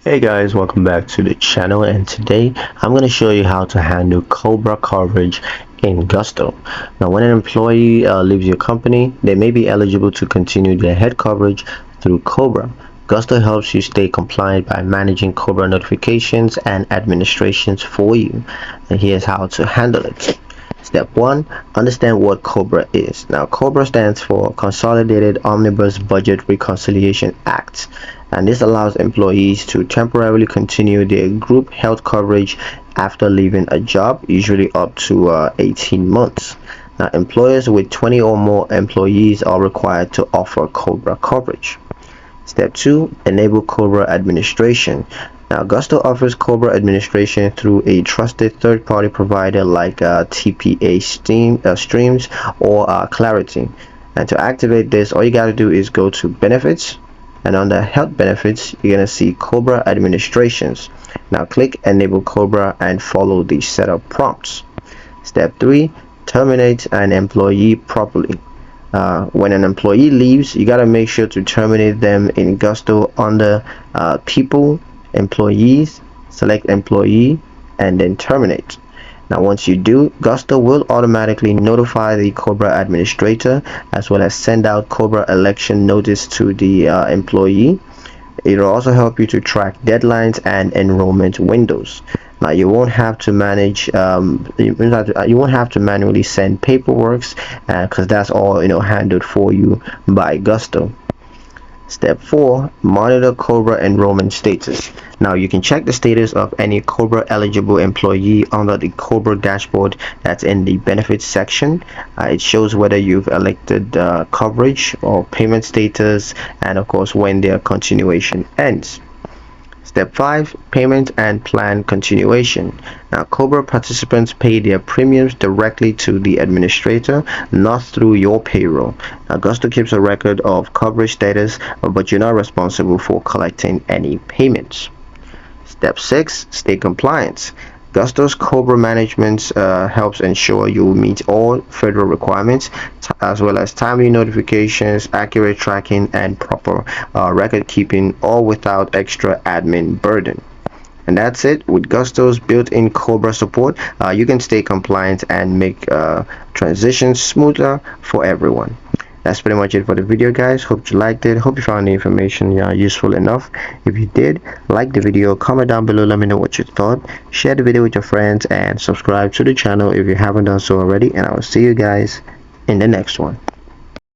Hey guys, welcome back to the channel, and today I'm going to show you how to handle Cobra coverage in Gusto. Now, when an employee leaves your company, they may be eligible to continue their head coverage through Cobra. Gusto helps you stay compliant by managing Cobra notifications and administrations for you. And here's how to handle it. Step 1. Understand what Cobra is. Now, Cobra stands for Consolidated Omnibus Budget Reconciliation Act, and this allows employees to temporarily continue their group health coverage after leaving a job, usually up to 18 months. Now, employers with 20 or more employees are required to offer Cobra coverage. Step 2. Enable Cobra administration. Now, Gusto offers Cobra administration through a trusted third-party provider like TPA Streams or Clarity. And to activate this, all you got to do is go to Benefits, and under Health Benefits, you're going to see Cobra Administrations. Now, click Enable Cobra and follow the setup prompts. Step 3. Terminate an employee properly. When an employee leaves, you got to make sure to terminate them in Gusto under People, Employees, select Employee, and then Terminate. Now, once you do, Gusto will automatically notify the Cobra administrator as well as send out Cobra election notice to the employee. It will also help you to track deadlines and enrollment windows. Now, you won't have to manage you won't have to manually send paperwork because that's all handled for you by Gusto. Step 4. Monitor Cobra enrollment status. Now, you can check the status of any Cobra eligible employee under the Cobra dashboard that's in the benefits section. It shows whether you've elected coverage or payment status, and of course when their continuation ends. Step 5. Payment and plan continuation. Now, Cobra participants pay their premiums directly to the administrator, not through your payroll. Now, Gusto keeps a record of coverage status, but you're not responsible for collecting any payments. Step 6. Stay compliant. Gusto's Cobra management helps ensure you meet all federal requirements, as well as timely notifications, accurate tracking, and proper record keeping, all without extra admin burden. And that's it. With Gusto's built-in Cobra support, you can stay compliant and make transitions smoother for everyone. That's pretty much it for the video, guys. Hope you liked it. Hope you found the information useful enough. If you did, like the video, comment down below, let me know what you thought. Share the video with your friends and subscribe to the channel if you haven't done so already, and I will see you guys in the next one.